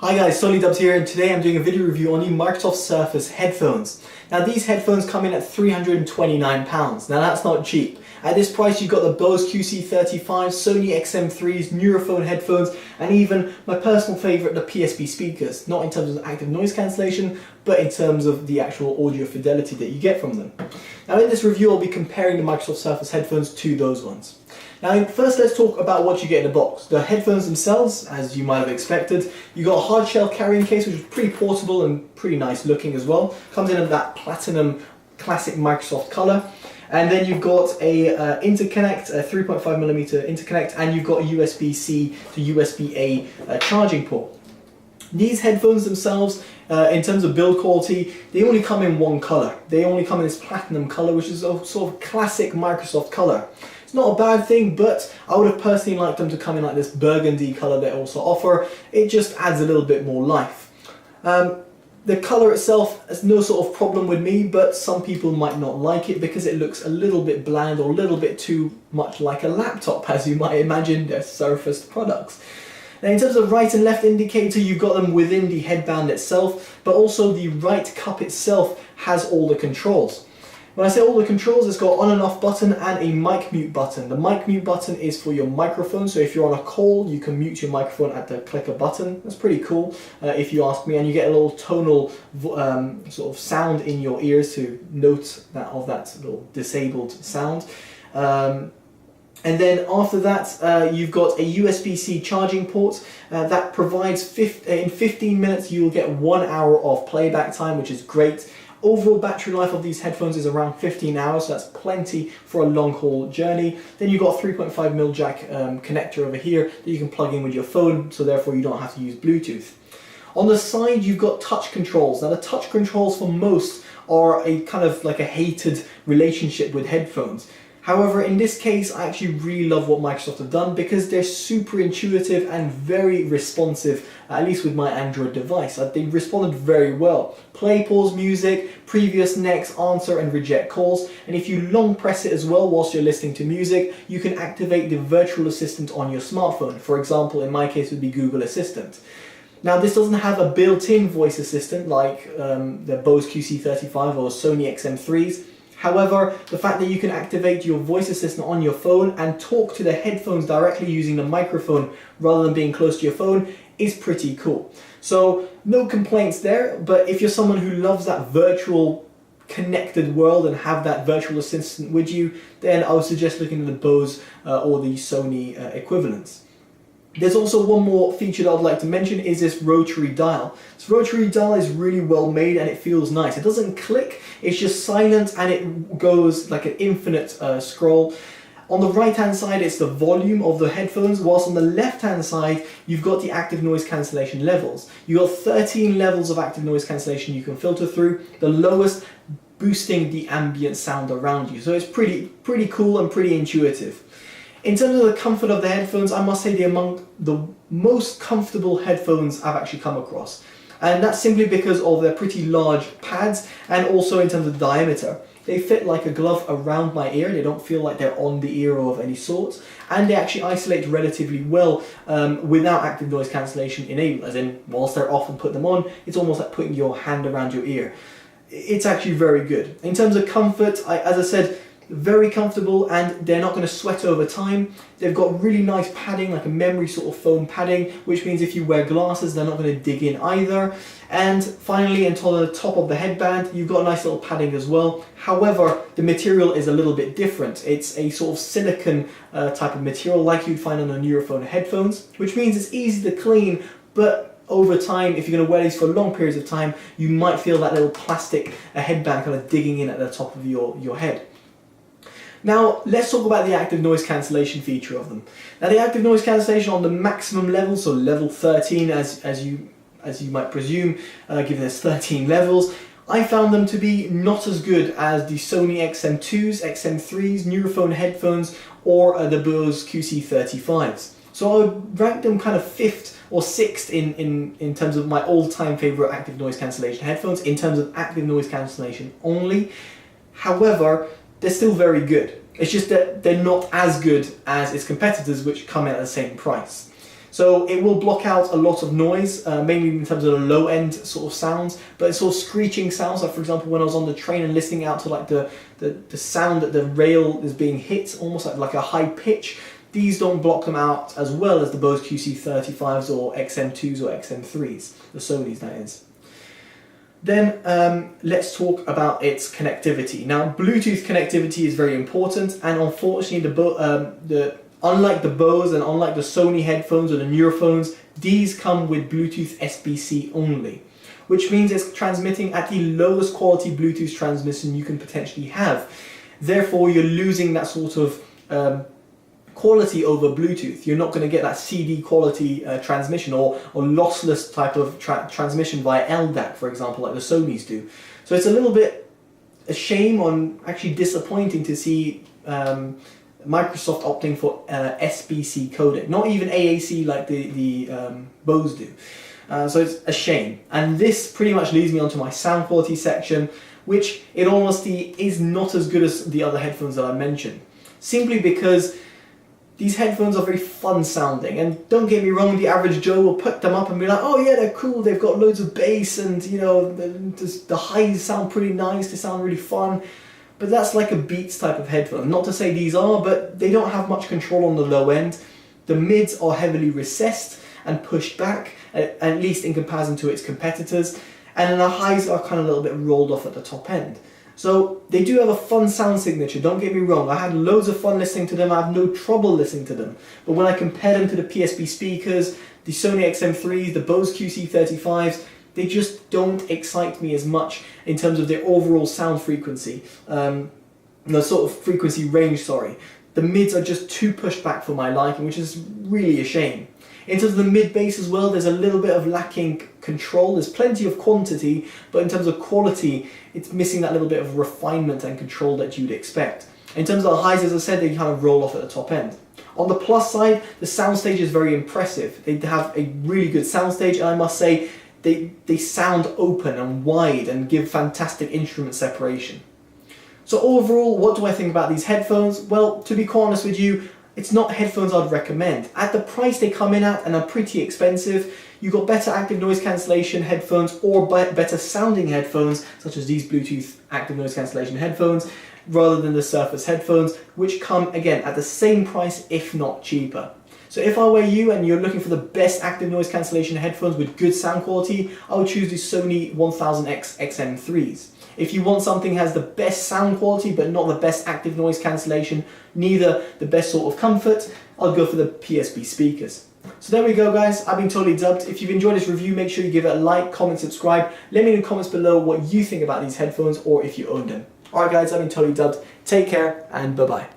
Hi guys, Totallydubbed here, and today I'm doing a video review on the Microsoft Surface headphones. Now these headphones come in at £329. Now that's not cheap. At this price you've got the Bose QC35 Sony XM3s, Nuraphone headphones, and even my personal favourite, the PSB speakers. Not in terms of active noise cancellation, but in terms of the actual audio fidelity that you get from them. Now in this review I'll be comparing the Microsoft Surface headphones to those ones. Now first let's talk about what you get in the box. The headphones themselves, as you might have expected, you got a hard shell carrying case which is pretty portable and pretty nice looking as well. Comes in that platinum classic Microsoft colour. And then you've got a interconnect, a 3.5mm interconnect, and you've got a USB-C to USB-A charging port. These headphones themselves, in terms of build quality, they only come in one colour. They only come in this platinum colour, which is a sort of classic Microsoft colour. It's not a bad thing, but I would have personally liked them to come in like this burgundy colour they also offer. It just adds a little bit more life. The colour itself has no sort of problem with me, but some people might not like it because it looks a little bit bland or a little bit too much like a laptop, as you might imagine they're Surface products. Now in terms of right and left indicator, you've got them within the headband itself, but also the right cup itself has all the controls. When I say all the controls, it's got on and off button and a mic mute button. The mic mute button is for your microphone, so if you're on a call, you can mute your microphone at the click a button. That's pretty cool, if you ask me, and you get a little tonal sort of sound in your ears to note that little disabled sound. And then after that, you've got a USB-C charging port that provides, in 15 minutes you'll get 1 hour of playback time, which is great. Overall battery life of these headphones is around 15 hours, so that's plenty for a long haul journey. Then you've got a 3.5mm jack connector over here that you can plug in with your phone, so therefore you don't have to use Bluetooth. On the side you've got touch controls. Now the touch controls for most are a kind of like a hated relationship with headphones. However, in this case, I actually really love what Microsoft have done because they're super intuitive and very responsive, at least with my Android device. They responded very well. Play, pause music, previous, next, answer and reject calls. And if you long press it as well whilst you're listening to music, you can activate the virtual assistant on your smartphone. For example, in my case would be Google Assistant. Now this doesn't have a built-in voice assistant like the Bose QC35 or Sony XM3s. However, the fact that you can activate your voice assistant on your phone and talk to the headphones directly using the microphone rather than being close to your phone is pretty cool. So no complaints there, but if you're someone who loves that virtual connected world and have that virtual assistant with you, then I would suggest looking at the Bose or the Sony equivalents. There's also one more feature that I'd like to mention is this Rotary Dial. This Rotary Dial is really well made and it feels nice. It doesn't click, it's just silent and it goes like an infinite scroll. On the right hand side it's the volume of the headphones, whilst on the left hand side you've got the active noise cancellation levels. You've got 13 levels of active noise cancellation you can filter through, the lowest boosting the ambient sound around you. So it's pretty cool and pretty intuitive. In terms of the comfort of the headphones, I must say they're among the most comfortable headphones I've actually come across. And that's simply because of their pretty large pads and also in terms of diameter. They fit like a glove around my ear, they don't feel like they're on the ear of any sort, and they actually isolate relatively well without active noise cancellation enabled, as in whilst they're off and put them on, it's almost like putting your hand around your ear. It's actually very good. In terms of comfort, as I said, very comfortable and they're not going to sweat over time. They've got really nice padding, like a memory sort of foam padding, which means if you wear glasses they're not going to dig in either. And finally, until the top of the headband, you've got a nice little padding as well. However, the material is a little bit different. It's a sort of silicone type of material like you'd find on the Nuraphone headphones, which means it's easy to clean, but over time, if you're going to wear these for long periods of time, you might feel that little plastic headband kind of digging in at the top of your head. Now let's talk about the active noise cancellation feature of them. Now the active noise cancellation on the maximum level, so level 13 as you might presume, given there's 13 levels, I found them to be not as good as the Sony XM2s, XM3s, Nuraphone headphones or the Bose QC35s. So I would rank them kind of 5th or 6th in terms of my all-time favourite active noise cancellation headphones, in terms of active noise cancellation only. However, they're still very good. It's just that they're not as good as its competitors, which come in at the same price. So it will block out a lot of noise, mainly in terms of the low end sort of sounds, but it's sort of screeching sounds. Like for example, when I was on the train and listening out to like the sound that the rail is being hit, almost like a high pitch, these don't block them out as well as the Bose QC35s or XM2s or XM3s, the Sonys that is. Then let's talk about its connectivity. Now, Bluetooth connectivity is very important, and unfortunately, unlike the Bose and unlike the Sony headphones or the Nuraphones, these come with Bluetooth SBC only, which means it's transmitting at the lowest quality Bluetooth transmission you can potentially have. Therefore, you're losing that sort of quality over Bluetooth. You're not going to get that CD quality transmission or lossless type of transmission via LDAC, for example, like the Sonys do. So it's a little bit a shame, on actually disappointing to see Microsoft opting for SBC codec, not even AAC like the Bose do. So it's a shame. And this pretty much leads me onto my sound quality section, which in all honesty is not as good as the other headphones that I mentioned. Simply because these headphones are very fun sounding, and don't get me wrong, the average Joe will put them up and be like, oh yeah, they're cool, they've got loads of bass, and you know, the highs sound pretty nice, they sound really fun. But that's like a Beats type of headphone. Not to say these are, but they don't have much control on the low end. The mids are heavily recessed and pushed back, at least in comparison to its competitors, and then the highs are kind of a little bit rolled off at the top end. So they do have a fun sound signature, don't get me wrong. I had loads of fun listening to them, I have no trouble listening to them. But when I compare them to the PSB speakers, the Sony XM3s, the Bose QC35s, they just don't excite me as much in terms of their overall sound frequency. The sort of frequency range, sorry. The mids are just too pushed back for my liking, which is really a shame. In terms of the mid bass as well, there's a little bit of lacking control. There's plenty of quantity, but in terms of quality, it's missing that little bit of refinement and control that you'd expect. In terms of the highs, as I said, they kind of roll off at the top end. On the plus side, the soundstage is very impressive. They have a really good soundstage, and I must say, they sound open and wide and give fantastic instrument separation. So overall, what do I think about these headphones? Well, to be quite honest with you, it's not headphones I'd recommend. At the price they come in at, and are pretty expensive, you've got better active noise cancellation headphones or better sounding headphones, such as these Bluetooth active noise cancellation headphones, rather than the Surface headphones, which come, again, at the same price, if not cheaper. So if I were you and you're looking for the best active noise cancellation headphones with good sound quality, I would choose the Sony WH-1000XM3s. If you want something that has the best sound quality but not the best active noise cancellation, neither the best sort of comfort, I'll go for the PSB speakers. So there we go guys, I've been Totally Dubbed. If you've enjoyed this review, make sure you give it a like, comment, subscribe. Let me know in the comments below what you think about these headphones or if you own them. Alright guys, I've been Totally Dubbed. Take care and bye bye.